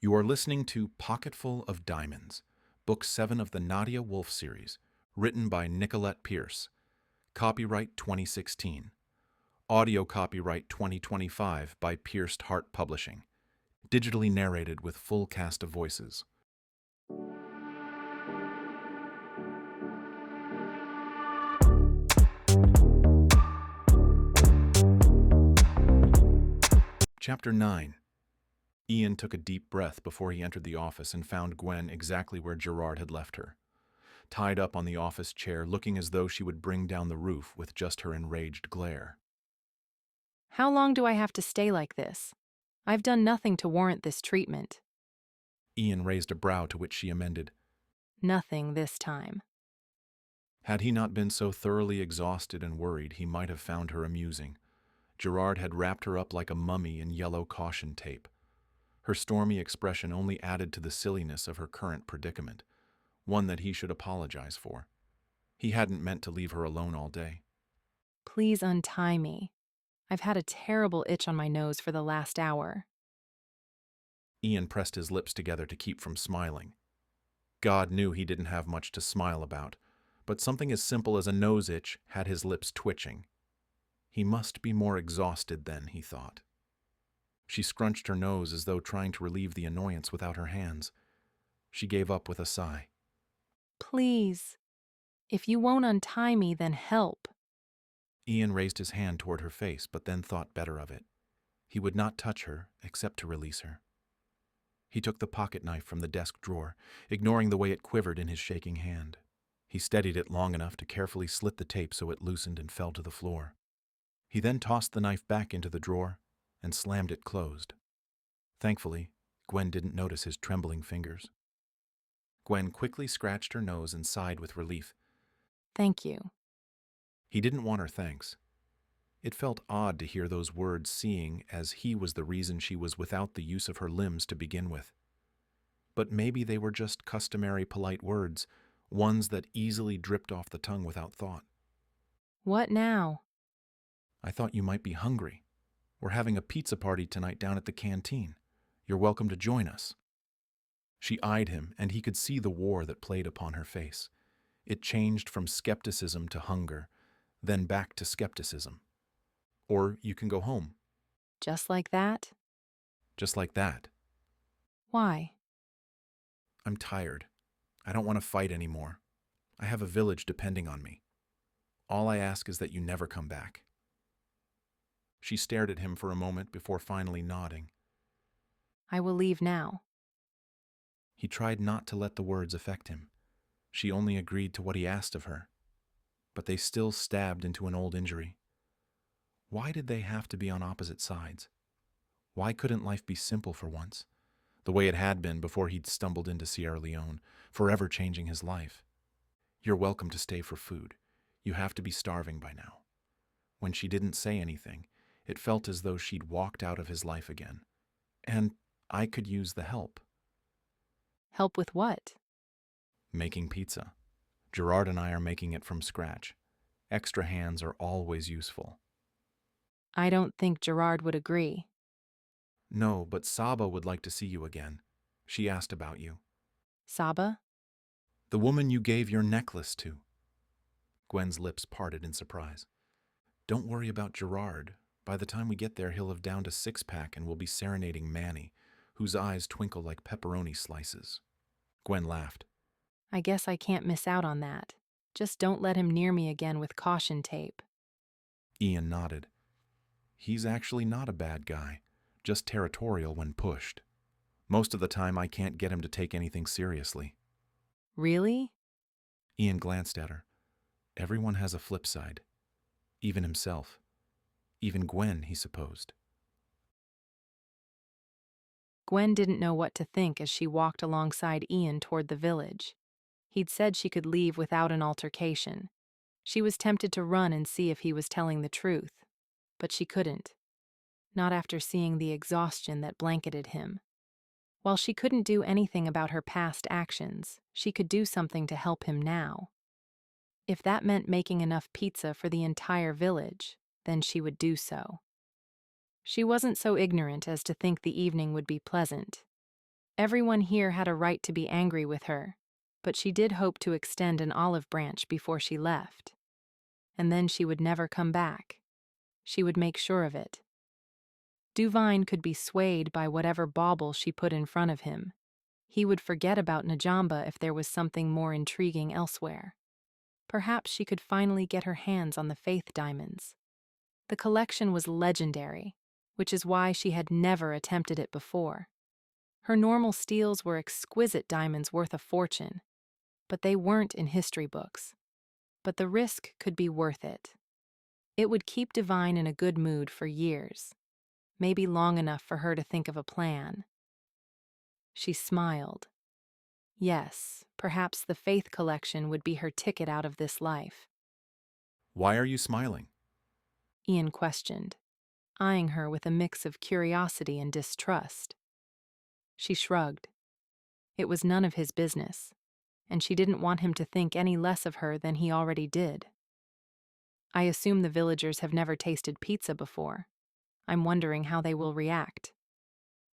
You are listening to Pocketful of Diamonds, Book 7 of the Nadia Wolf series, written by Nicolette Pierce. Copyright 2016. Audio copyright 2025 by Pierced Heart Publishing. Digitally narrated with full cast of voices. Chapter 9. Ian took a deep breath before he entered the office and found Gwen exactly where Gerard had left her, tied up on the office chair, looking as though she would bring down the roof with just her enraged glare. How long do I have to stay like this? I've done nothing to warrant this treatment. Ian raised a brow to which she amended. Nothing this time. Had he not been so thoroughly exhausted and worried, he might have found her amusing. Gerard had wrapped her up like a mummy in yellow caution tape. Her stormy expression only added to the silliness of her current predicament, one that he should apologize for. He hadn't meant to leave her alone all day. Please untie me. I've had a terrible itch on my nose for the last hour. Ian pressed his lips together to keep from smiling. God knew he didn't have much to smile about, but something as simple as a nose itch had his lips twitching. He must be more exhausted then, he thought. She scrunched her nose as though trying to relieve the annoyance without her hands. She gave up with a sigh. Please. If you won't untie me, then help. Ian raised his hand toward her face, but then thought better of it. He would not touch her except to release her. He took the pocket knife from the desk drawer, ignoring the way it quivered in his shaking hand. He steadied it long enough to carefully slit the tape so it loosened and fell to the floor. He then tossed the knife back into the drawer and slammed it closed. Thankfully, Gwen didn't notice his trembling fingers. Gwen quickly scratched her nose and sighed with relief. Thank you. He didn't want her thanks. It felt odd to hear those words, seeing as he was the reason she was without the use of her limbs to begin with. But maybe they were just customary polite words, ones that easily dripped off the tongue without thought. What now? I thought you might be hungry. We're having a pizza party tonight down at the canteen. You're welcome to join us. She eyed him, and he could see the war that played upon her face. It changed from skepticism to hunger, then back to skepticism. Or you can go home. Just like that? Just like that. Why? I'm tired. I don't want to fight anymore. I have a village depending on me. All I ask is that you never come back. She stared at him for a moment before finally nodding. I will leave now. He tried not to let the words affect him. She only agreed to what he asked of her. But they still stabbed into an old injury. Why did they have to be on opposite sides? Why couldn't life be simple for once, the way it had been before he'd stumbled into Sierra Leone, forever changing his life? You're welcome to stay for food. You have to be starving by now. When she didn't say anything, it felt as though she'd walked out of his life again. And I could use the help. Help with what? Making pizza. Gerard and I are making it from scratch. Extra hands are always useful. I don't think Gerard would agree. No, but Saba would like to see you again. She asked about you. Saba? The woman you gave your necklace to. Gwen's lips parted in surprise. Don't worry about Gerard. By the time we get there, he'll have downed a six-pack and will be serenading Manny, whose eyes twinkle like pepperoni slices. Gwen laughed. I guess I can't miss out on that. Just don't let him near me again with caution tape. Ian nodded. He's actually not a bad guy, just territorial when pushed. Most of the time I can't get him to take anything seriously. Really? Ian glanced at her. Everyone has a flip side. Even himself. Even Gwen, he supposed. Gwen didn't know what to think as she walked alongside Ian toward the village. He'd said she could leave without an altercation. She was tempted to run and see if he was telling the truth, but she couldn't. Not after seeing the exhaustion that blanketed him. While she couldn't do anything about her past actions, she could do something to help him now. If that meant making enough pizza for the entire village, then she would do so. She wasn't so ignorant as to think the evening would be pleasant. Everyone here had a right to be angry with her, but she did hope to extend an olive branch before she left. And then she would never come back. She would make sure of it. Duvine could be swayed by whatever bauble she put in front of him. He would forget about Najamba if there was something more intriguing elsewhere. Perhaps she could finally get her hands on the Faith diamonds. The collection was legendary, which is why she had never attempted it before. Her normal steals were exquisite diamonds worth a fortune, but they weren't in history books. But the risk could be worth it. It would keep Divine in a good mood for years, maybe long enough for her to think of a plan. She smiled. Yes, perhaps the Faith collection would be her ticket out of this life. Why are you smiling? Ian questioned, eyeing her with a mix of curiosity and distrust. She shrugged. It was none of his business, and she didn't want him to think any less of her than he already did. I assume the villagers have never tasted pizza before. I'm wondering how they will react.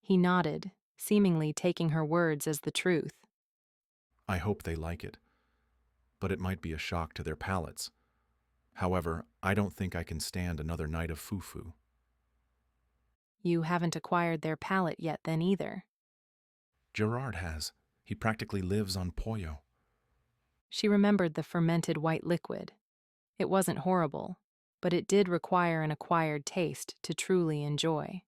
He nodded, seemingly taking her words as the truth. I hope they like it, but it might be a shock to their palates. However, I don't think I can stand another night of foo-foo. You haven't acquired their palate yet then either. Gerard has. He practically lives on pollo. She remembered the fermented white liquid. It wasn't horrible, but it did require an acquired taste to truly enjoy.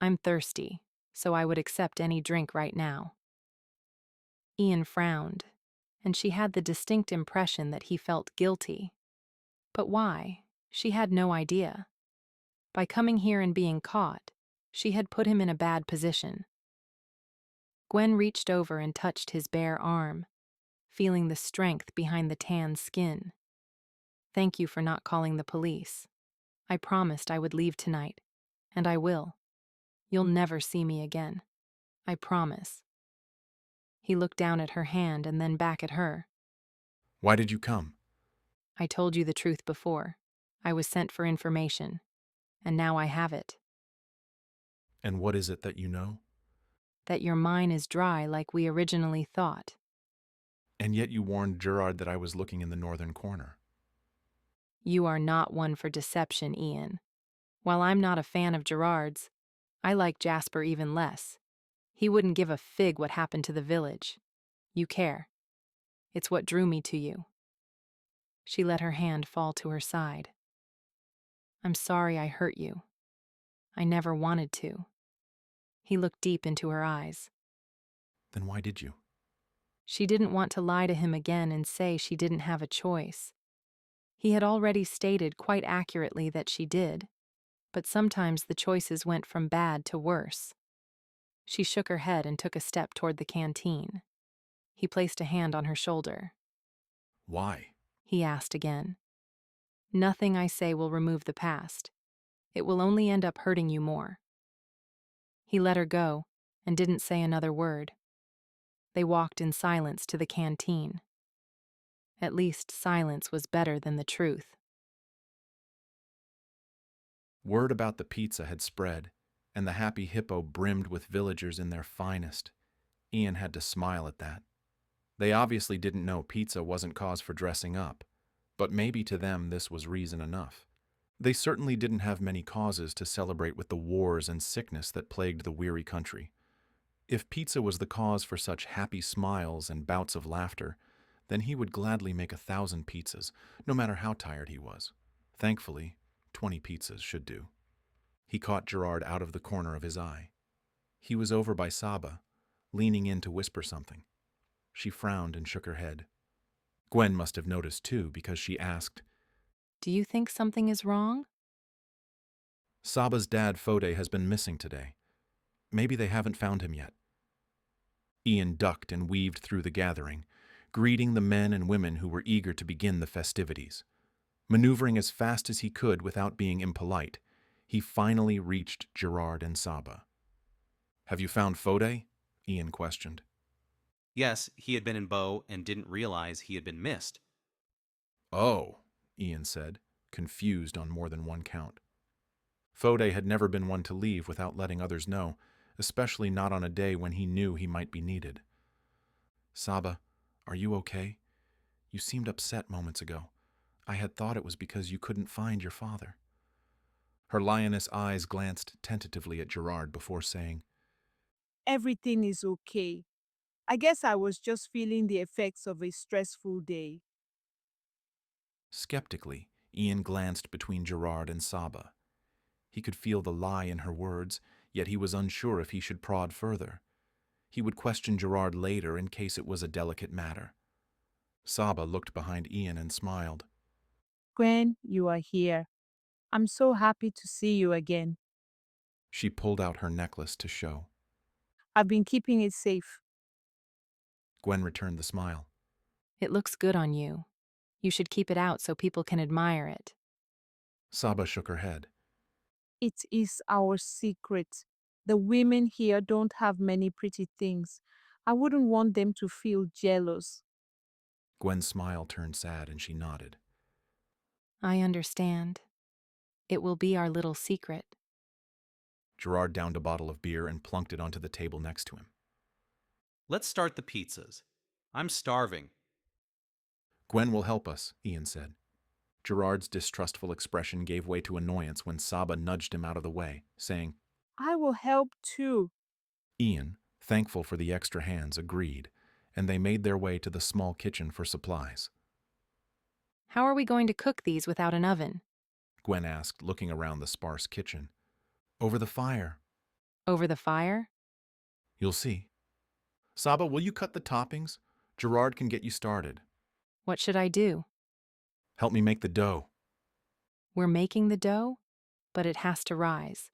I'm thirsty, so I would accept any drink right now. Ian frowned, and she had the distinct impression that he felt guilty. But why? She had no idea. By coming here and being caught, she had put him in a bad position. Gwen reached over and touched his bare arm, feeling the strength behind the tan skin. Thank you for not calling the police. I promised I would leave tonight, and I will. You'll never see me again. I promise. He looked down at her hand and then back at her. Why did you come? I told you the truth before. I was sent for information, and now I have it. And what is it that you know? That your mine is dry like we originally thought. And yet you warned Gerard that I was looking in the northern corner. You are not one for deception, Ian. While I'm not a fan of Gerard's, I like Jasper even less. He wouldn't give a fig what happened to the village. You care. It's what drew me to you. She let her hand fall to her side. I'm sorry I hurt you. I never wanted to. He looked deep into her eyes. Then why did you? She didn't want to lie to him again and say she didn't have a choice. He had already stated quite accurately that she did, but sometimes the choices went from bad to worse. She shook her head and took a step toward the canteen. He placed a hand on her shoulder. Why? He asked again. Nothing I say will remove the past. It will only end up hurting you more. He let her go and didn't say another word. They walked in silence to the canteen. At least silence was better than the truth. Word about the pizza had spread, and the Happy Hippo brimmed with villagers in their finest. Ian had to smile at that. They obviously didn't know pizza wasn't cause for dressing up, but maybe to them this was reason enough. They certainly didn't have many causes to celebrate with the wars and sickness that plagued the weary country. If pizza was the cause for such happy smiles and bouts of laughter, then he would gladly make 1,000 pizzas, no matter how tired he was. Thankfully, 20 pizzas should do. He caught Gerard out of the corner of his eye. He was over by Saba, leaning in to whisper something. She frowned and shook her head. Gwen must have noticed too, because she asked, Do you think something is wrong? Saba's dad Fode has been missing today. Maybe they haven't found him yet. Ian ducked and weaved through the gathering, greeting the men and women who were eager to begin the festivities. Maneuvering as fast as he could without being impolite, he finally reached Gerard and Saba. Have you found Fode? Ian questioned. Yes, he had been in Bow and didn't realize he had been missed. Oh, Ian said, confused on more than one count. Fode had never been one to leave without letting others know, especially not on a day when he knew he might be needed. Saba, are you okay? You seemed upset moments ago. I had thought it was because you couldn't find your father. Her lioness eyes glanced tentatively at Gerard before saying, Everything is okay. I guess I was just feeling the effects of a stressful day. skeptically, Ian glanced between Gerard and Saba. He could feel the lie in her words, yet he was unsure if he should prod further. He would question Gerard later in case it was a delicate matter. Saba looked behind Ian and smiled. Gwen, you are here. I'm so happy to see you again. She pulled out her necklace to show. I've been keeping it safe. Gwen returned the smile. It looks good on you. You should keep it out so people can admire it. Saba shook her head. It is our secret. The women here don't have many pretty things. I wouldn't want them to feel jealous. Gwen's smile turned sad and she nodded. I understand. It will be our little secret. Gerard downed a bottle of beer and plunked it onto the table next to him. Let's start the pizzas. I'm starving. Gwen will help us, Ian said. Gerard's distrustful expression gave way to annoyance when Saba nudged him out of the way, saying, I will help too. Ian, thankful for the extra hands, agreed, and they made their way to the small kitchen for supplies. How are we going to cook these without an oven? Gwen asked, looking around the sparse kitchen. Over the fire. Over the fire? You'll see. Saba, will you cut the toppings? Gerard can get you started. What should I do? Help me make the dough. We're making the dough, but it has to rise.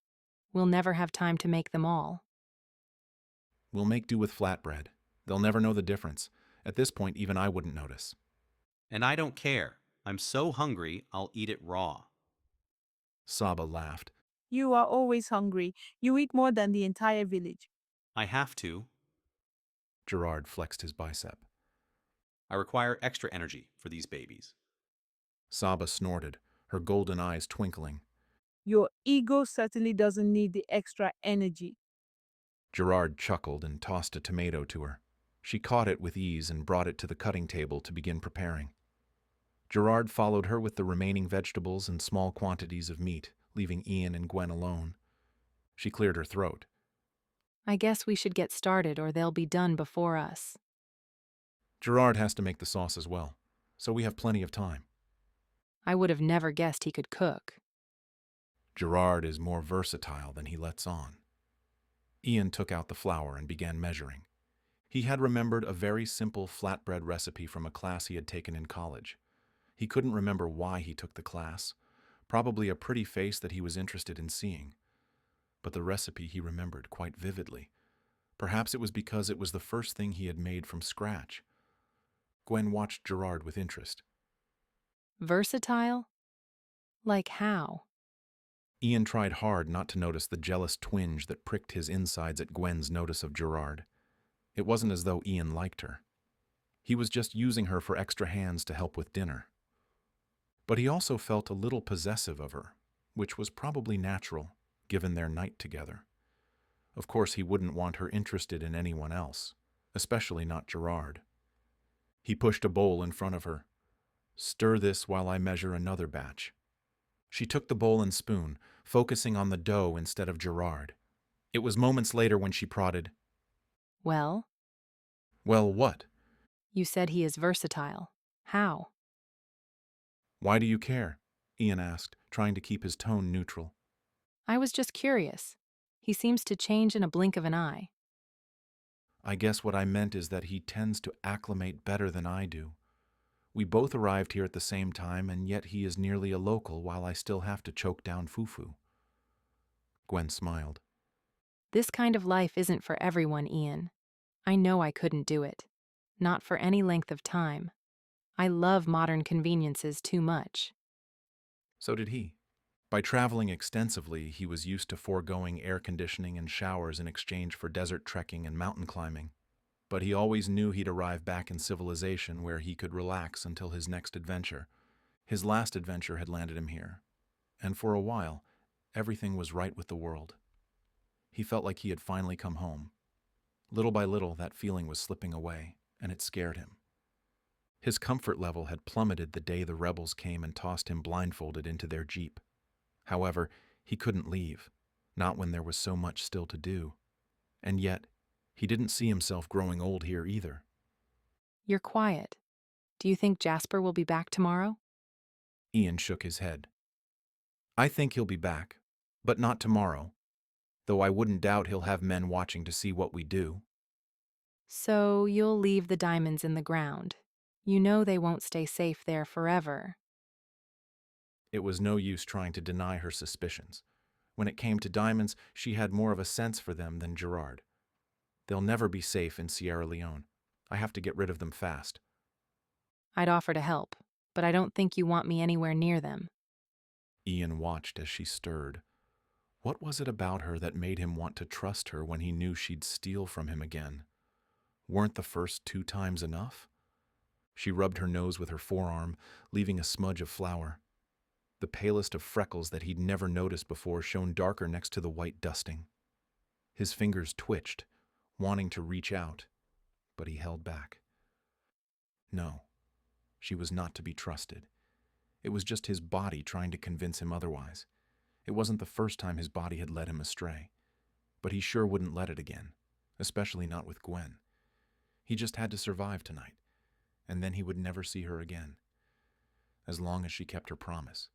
We'll never have time to make them all. We'll make do with flatbread. They'll never know the difference. At this point, even I wouldn't notice. And I don't care. I'm so hungry, I'll eat it raw. Saba laughed. You are always hungry. You eat more than the entire village. I have to. Gerard flexed his bicep. I require extra energy for these babies. Saba snorted, her golden eyes twinkling. Your ego certainly doesn't need the extra energy. Gerard chuckled and tossed a tomato to her. She caught it with ease and brought it to the cutting table to begin preparing. Gerard followed her with the remaining vegetables and small quantities of meat, leaving Ian and Gwen alone. She cleared her throat. I guess we should get started or they'll be done before us. Gerard has to make the sauce as well, so we have plenty of time. I would have never guessed he could cook. Gerard is more versatile than he lets on. Ian took out the flour and began measuring. He had remembered a very simple flatbread recipe from a class he had taken in college. He couldn't remember why he took the class, probably a pretty face that he was interested in seeing. But the recipe he remembered quite vividly. Perhaps it was because it was the first thing he had made from scratch. Gwen watched Gerard with interest. Versatile? Like how? Ian tried hard not to notice the jealous twinge that pricked his insides at Gwen's notice of Gerard. It wasn't as though Ian liked her. He was just using her for extra hands to help with dinner. But he also felt a little possessive of her, which was probably natural, given their night together. Of course, he wouldn't want her interested in anyone else, especially not Gerard. He pushed a bowl in front of her. Stir this while I measure another batch. She took the bowl and spoon, focusing on the dough instead of Gerard. It was moments later when she prodded, Well, Well, what? you said he is versatile. How? Why do you care? Ian asked, trying to keep his tone neutral. I was just curious. He seems to change in a blink of an eye. I guess what I meant is that he tends to acclimate better than I do. We both arrived here at the same time, and yet he is nearly a local while I still have to choke down Fufu. Gwen smiled. This kind of life isn't for everyone, Ian. I know I couldn't do it. Not for any length of time. I love modern conveniences too much. So did he. By traveling extensively, he was used to foregoing air conditioning and showers in exchange for desert trekking and mountain climbing. But he always knew he'd arrive back in civilization where he could relax until his next adventure. His last adventure had landed him here. And for a while, everything was right with the world. He felt like he had finally come home. Little by little, that feeling was slipping away, and it scared him. His comfort level had plummeted the day the rebels came and tossed him blindfolded into their jeep. However, he couldn't leave, not when there was so much still to do. And yet, he didn't see himself growing old here either. You're quiet. Do you think Jasper will be back tomorrow? Ian shook his head. I think he'll be back, but not tomorrow, though I wouldn't doubt he'll have men watching to see what we do. So you'll leave the diamonds in the ground. You know they won't stay safe there forever. It was no use trying to deny her suspicions. When it came to diamonds, she had more of a sense for them than Gerard. They'll never be safe in Sierra Leone. I have to get rid of them fast. I'd offer to help, but I don't think you want me anywhere near them. Ian watched as she stirred. What was it about her that made him want to trust her when he knew she'd steal from him again? Weren't the first 2 times enough? She rubbed her nose with her forearm, leaving a smudge of flour. The palest of freckles that he'd never noticed before shone darker next to the white dusting. His fingers twitched, wanting to reach out, but he held back. No, she was not to be trusted. It was just his body trying to convince him otherwise. It wasn't the first time his body had led him astray, but he sure wouldn't let it again, especially not with Gwen. He just had to survive tonight, and then he would never see her again, as long as she kept her promise.